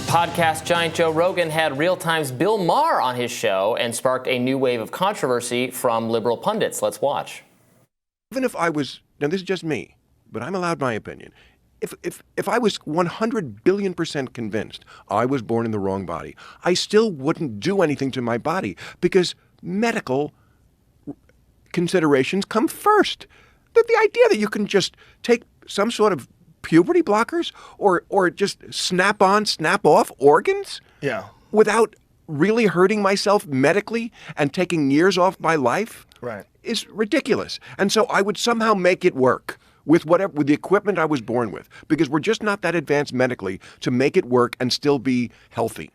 Podcast giant Joe Rogan had Real Time's Bill Maher on his show and sparked a new wave of controversy from liberal pundits. Let's watch. Even if I was, now this is just me, but I'm allowed my opinion. If I was 100 billion% convinced I was born in the wrong body, I still wouldn't do anything to my body because medical considerations come first. The idea that you can just take some sort of puberty blockers or just snap on, snap off organs without really hurting myself medically and taking years off my life is ridiculous. And so I would somehow make it work with the equipment I was born with, because we're just not that advanced medically to make it work and still be healthy.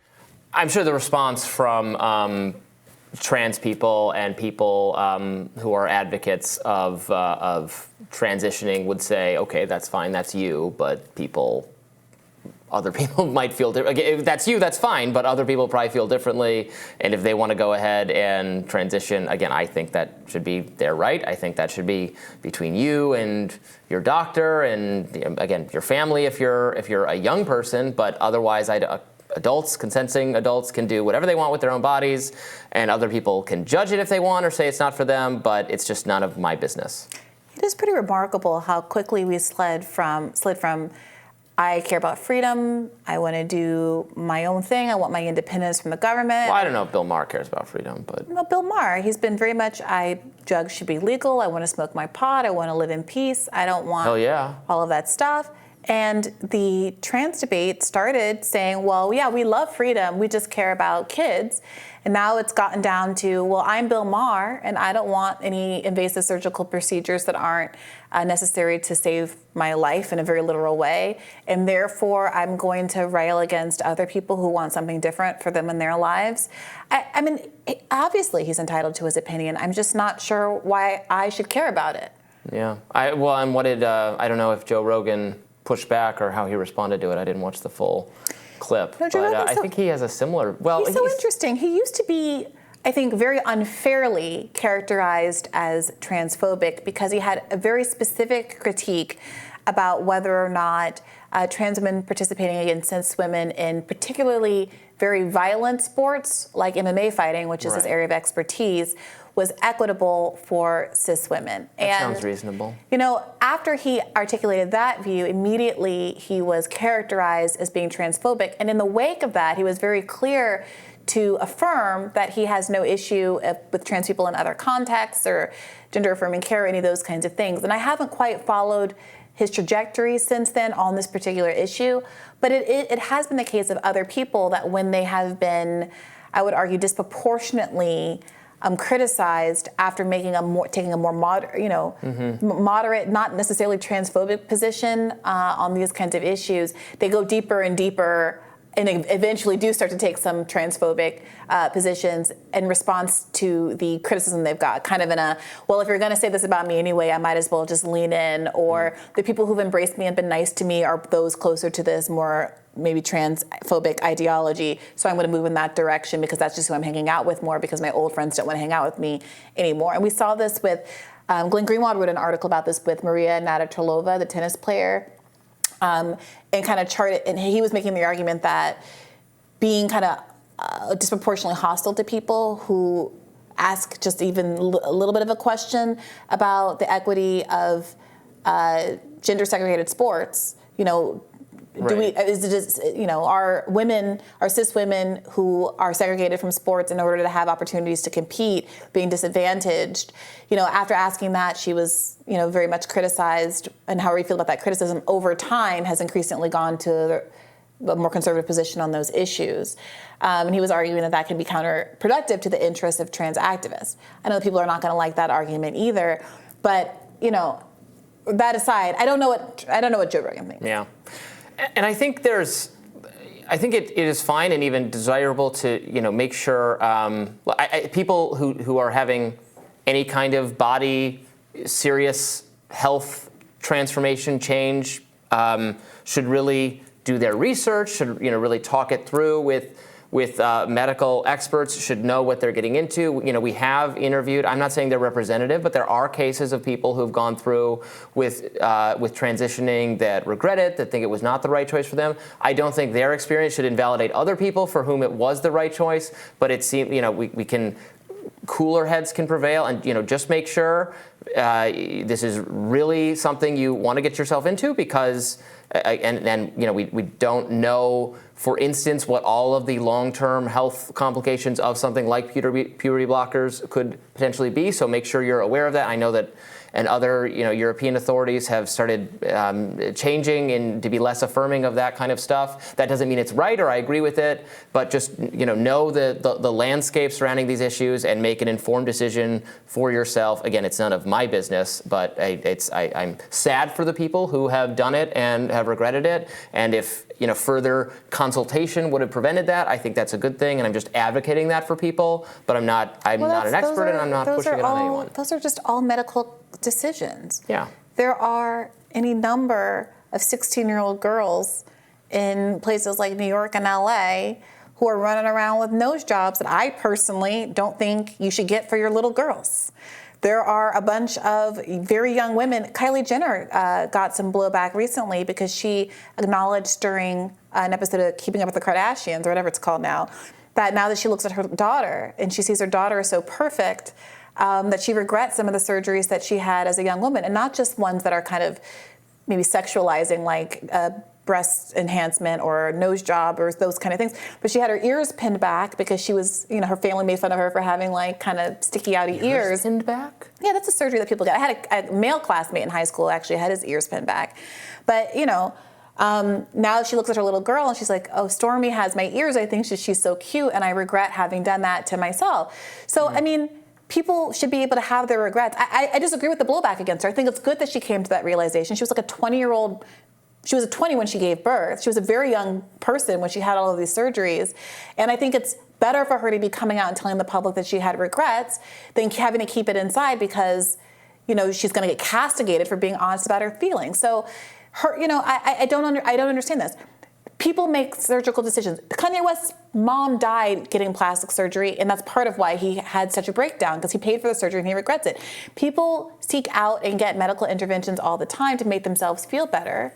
I'm sure the response from trans people and people who are advocates of transitioning would say, okay, that's fine, that's you, but other people might feel different. If that's you, that's fine, but other people probably feel differently. And if they want to go ahead and transition, again, I think that should be their right. I think that should be between you and your doctor and, again, your family if you're a young person. But otherwise, consenting adults can do whatever they want with their own bodies, and other people can judge it if they want or say it's not for them, but it's just none of my business. It is pretty remarkable how quickly we slid from I care about freedom, I want to do my own thing, I want my independence from the government. Well, I don't know if Bill Maher cares about freedom, but... Well, Bill Maher, he's been very much, drugs should be legal, I want to smoke my pot, I want to live in peace, I don't want all of that stuff. And the trans debate started saying, well, yeah, we love freedom, we just care about kids. And now it's gotten down to, well, I'm Bill Maher, and I don't want any invasive surgical procedures that aren't necessary to save my life in a very literal way. And therefore, I'm going to rail against other people who want something different for them in their lives. I mean, obviously he's entitled to his opinion. I'm just not sure why I should care about it. Yeah. And what did, I don't know if Joe Rogan pushed back or how he responded to it. I didn't watch the full clip. No, but I think he has a similar... Well, he's so interesting. He used to be, I think, very unfairly characterized as transphobic because he had a very specific critique about whether or not trans women participating against cis women in particularly very violent sports like MMA fighting, which is his area of expertise, was equitable for cis women. That sounds reasonable. You know, after he articulated that view, immediately he was characterized as being transphobic. And in the wake of that, he was very clear to affirm that he has no issue with trans people in other contexts or gender-affirming care or any of those kinds of things. And I haven't quite followed his trajectory since then on this particular issue, but it has been the case of other people that when they have been, I would argue, disproportionately criticized after taking a more moderate, not necessarily transphobic position on these kinds of issues, they go deeper and deeper and eventually do start to take some transphobic positions in response to the criticism they've got, kind of in a, well, if you're going to say this about me anyway, I might as well just lean in, or the people who've embraced me and been nice to me are those closer to this more maybe transphobic ideology, so I'm going to move in that direction because that's just who I'm hanging out with more because my old friends don't want to hang out with me anymore. And we saw this with, Glenn Greenwald wrote an article about this with Maria Navratilova, the tennis player, and kind of charted, and he was making the argument that being kind of disproportionately hostile to people who ask just even a little bit of a question about the equity of gender segregated sports, is it just, are cis women who are segregated from sports in order to have opportunities to compete being disadvantaged? After asking that, she was, very much criticized, and how we feel about that criticism over time has increasingly gone to a more conservative position on those issues. And he was arguing that can be counterproductive to the interests of trans activists. I know people are not going to like that argument either, but, that aside, I don't know what Joe Rogan thinks. Yeah. And I think it is fine and even desirable to make sure people who are having any kind of body serious health transformation change should really do their research, should really talk it through with medical experts should know what they're getting into. We have interviewed, I'm not saying they're representative, but there are cases of people who've gone through with transitioning that regret it, that think it was not the right choice for them. I don't think their experience should invalidate other people for whom it was the right choice, but it seems, we can, cooler heads can prevail, and just make sure this is really something you want to get yourself into, because we don't know, for instance, what all of the long-term health complications of something like puberty blockers could potentially be. So make sure you're aware of that. I know that and other European authorities have started changing and to be less affirming of that kind of stuff. That doesn't mean it's right or I agree with it, but just know the landscape surrounding these issues and make an informed decision for yourself. Again, it's none of my business, but I'm sad for the people who have done it and have regretted it. And if further consultation would have prevented that, I think that's a good thing, and I'm just advocating that for people. But I'm not an expert, and I'm not pushing it on anyone. Those are just all medical decisions. Yeah. There are any number of 16-year-old girls in places like New York and LA who are running around with nose jobs that I personally don't think you should get for your little girls. There are a bunch of very young women. Kylie Jenner got some blowback recently because she acknowledged during an episode of Keeping Up with the Kardashians, or whatever it's called now, that now that she looks at her daughter and she sees her daughter is so perfect, that she regrets some of the surgeries that she had as a young woman, and not just ones that are kind of maybe sexualizing, like breast enhancement or nose job or those kind of things. But she had her ears pinned back because she was, her family made fun of her for having like kind of sticky outy ears. Pinned back? Yeah, that's a surgery that people get. I had a male classmate in high school actually had his ears pinned back. But, now she looks at her little girl and she's like, oh, Stormy has my ears. I think she's so cute, and I regret having done that to myself. So, people should be able to have their regrets. I disagree with the blowback against her. I think it's good that she came to that realization. She was like a 20-year-old. She was 20 when she gave birth. She was a very young person when she had all of these surgeries. And I think it's better for her to be coming out and telling the public that she had regrets than having to keep it inside because, she's going to get castigated for being honest about her feelings. So her, I don't understand this. People make surgical decisions. Kanye West's mom died getting plastic surgery, and that's part of why he had such a breakdown, because he paid for the surgery and he regrets it. People seek out and get medical interventions all the time to make themselves feel better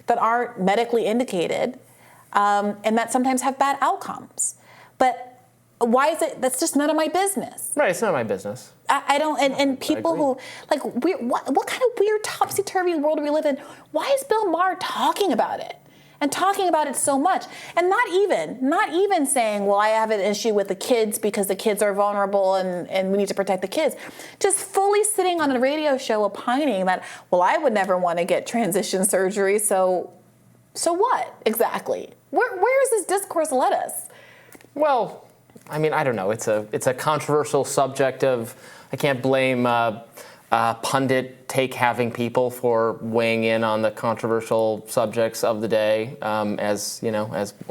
that aren't medically indicated, and that sometimes have bad outcomes. But why is it? That's just none of my business. Right, it's none of my business. I don't, and people who, what kind of weird topsy-turvy world do we live in? Why is Bill Maher talking about it? And talking about it so much, and not even saying, well, I have an issue with the kids because the kids are vulnerable and we need to protect the kids. Just fully sitting on a radio show opining that, well, I would never want to get transition surgery, so what exactly? Where is this discourse led us? Well, I don't know. It's a controversial subject of, I can't blame pundit take-having people for weighing in on the controversial subjects of the day, as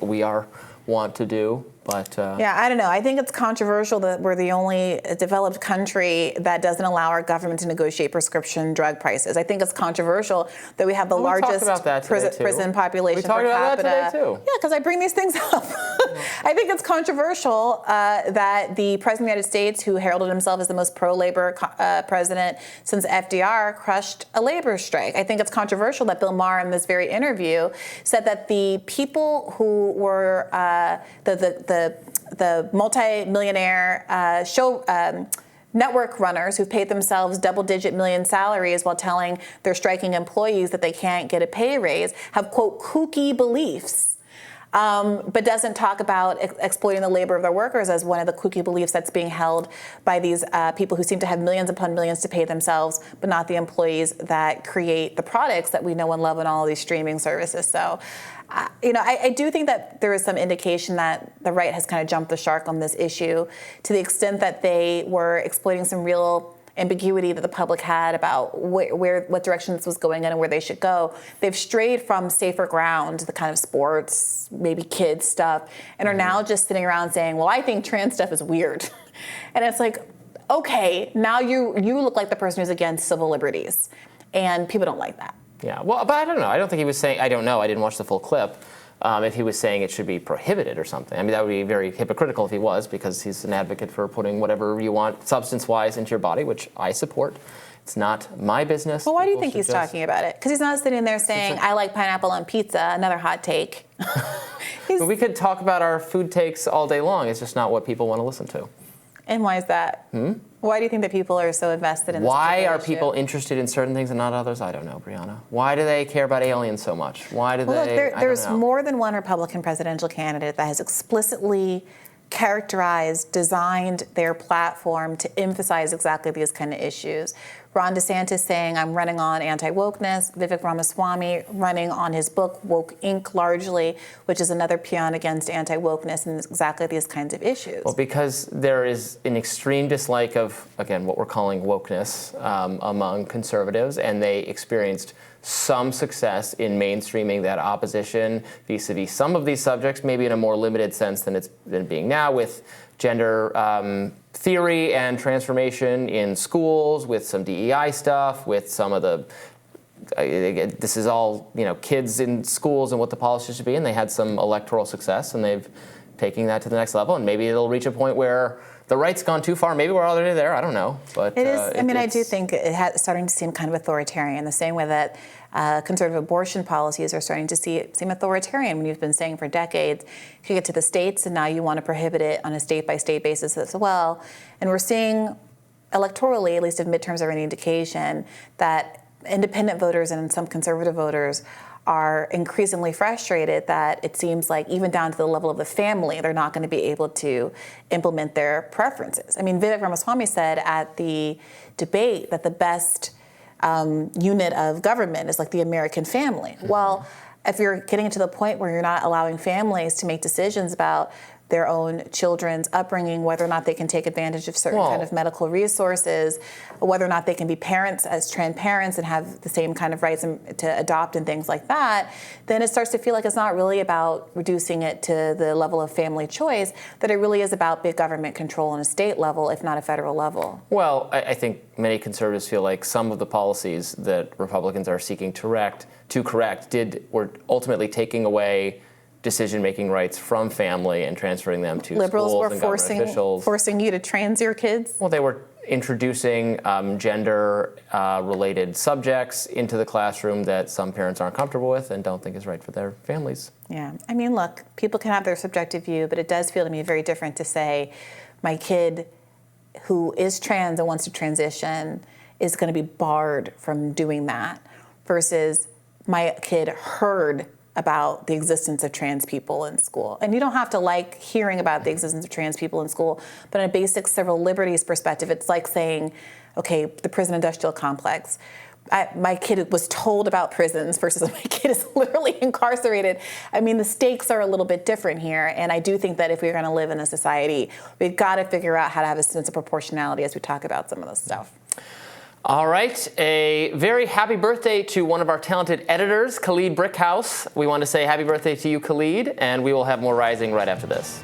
we are wont to do. But yeah, I don't know. I think it's controversial that we're the only developed country that doesn't allow our government to negotiate prescription drug prices. I think it's controversial that we have the largest prison population per capita. We talked about that today too. Yeah, because I bring these things up. I think it's controversial that the President of the United States, who heralded himself as the most pro-labor president since FDR, crushed a labor strike. I think it's controversial that Bill Maher, in this very interview, said that the people who were the multi-millionaire show network runners who've paid themselves double-digit million salaries while telling their striking employees that they can't get a pay raise have, quote, kooky beliefs, but doesn't talk about exploiting the labor of their workers as one of the kooky beliefs that's being held by these people who seem to have millions upon millions to pay themselves, but not the employees that create the products that we know and love in all of these streaming services. So, I do think that there is some indication that the right has kind of jumped the shark on this issue to the extent that they were exploiting some real ambiguity that the public had about what direction this was going in and where they should go. They've strayed from safer ground, the kind of sports, maybe kids stuff, and are now just sitting around saying, well, I think trans stuff is weird. And it's like, okay, now you look like the person who's against civil liberties. And people don't like that. Yeah, well, but I don't know. I don't think he was saying, I don't know. I didn't watch the full clip. if he was saying it should be prohibited or something. I mean, that would be very hypocritical if he was, because he's an advocate for putting whatever you want substance-wise into your body, which I support. It's not my business. Well, why do you think he's talking about it? Because he's not sitting there saying, I like pineapple on pizza, another hot take. But we could talk about our food takes all day long. It's just not what people want to listen to. And why is that? Why do you think that people are so invested in this? Why are people interested in certain things and not others? I don't know, Briahna. Why do they care about aliens so much? Why do well, they? Look, there's more than one Republican presidential candidate that has explicitly characterized, designed their platform to emphasize exactly these kind of issues. Ron DeSantis saying, I'm running on anti-wokeness. Vivek Ramaswamy running on his book, Woke Inc., largely, which is another paean against anti-wokeness and exactly these kinds of issues. Well, because there is an extreme dislike of, again, what we're calling wokeness among conservatives, and they experienced some success in mainstreaming that opposition vis-a-vis some of these subjects, maybe in a more limited sense than it's been being now, with gender theory and transformation in schools, with some DEI stuff, with some of the, this is all, kids in schools and what the policy should be, and they had some electoral success, and they've taken that to the next level, and maybe it'll reach a point where the right's gone too far. Maybe we're already there. I don't know. But it is. I do think it's starting to seem kind of authoritarian, the same way that conservative abortion policies are starting to seem authoritarian. When you've been saying for decades, you get to the states, and now you want to prohibit it on a state-by-state basis as well. And we're seeing electorally, at least if midterms are any indication, that independent voters and some conservative voters are increasingly frustrated that it seems like even down to the level of the family, they're not going to be able to implement their preferences. I mean, Vivek Ramaswamy said at the debate that the best unit of government is like the American family. Mm-hmm. Well, if you're getting to the point where you're not allowing families to make decisions about their own children's upbringing, whether or not they can take advantage of certain kind of medical resources, whether or not they can be parents as trans parents and have the same kind of rights to adopt and things like that, then it starts to feel like it's not really about reducing it to the level of family choice, that it really is about big government control on a state level, if not a federal level. Well, I think many conservatives feel like some of the policies that Republicans are seeking to correct were ultimately taking away decision-making rights from family and transferring them to liberals schools were and government officials. Forcing you to trans your kids? Well, they were introducing gender-related subjects into the classroom that some parents aren't comfortable with and don't think is right for their families. Yeah. I mean, look, people can have their subjective view, but it does feel to me very different to say my kid who is trans and wants to transition is going to be barred from doing that versus my kid heard about the existence of trans people in school. And you don't have to like hearing about the existence of trans people in school, but in a basic civil liberties perspective, it's like saying, okay, the prison industrial complex. My kid was told about prisons versus my kid is literally incarcerated. I mean, the stakes are a little bit different here. And I do think that if we're going to live in a society, we've got to figure out how to have a sense of proportionality as we talk about some of this stuff. All right, a very happy birthday to one of our talented editors, Khalid Brickhouse. We want to say happy birthday to you, Khalid, and we will have more Rising right after this.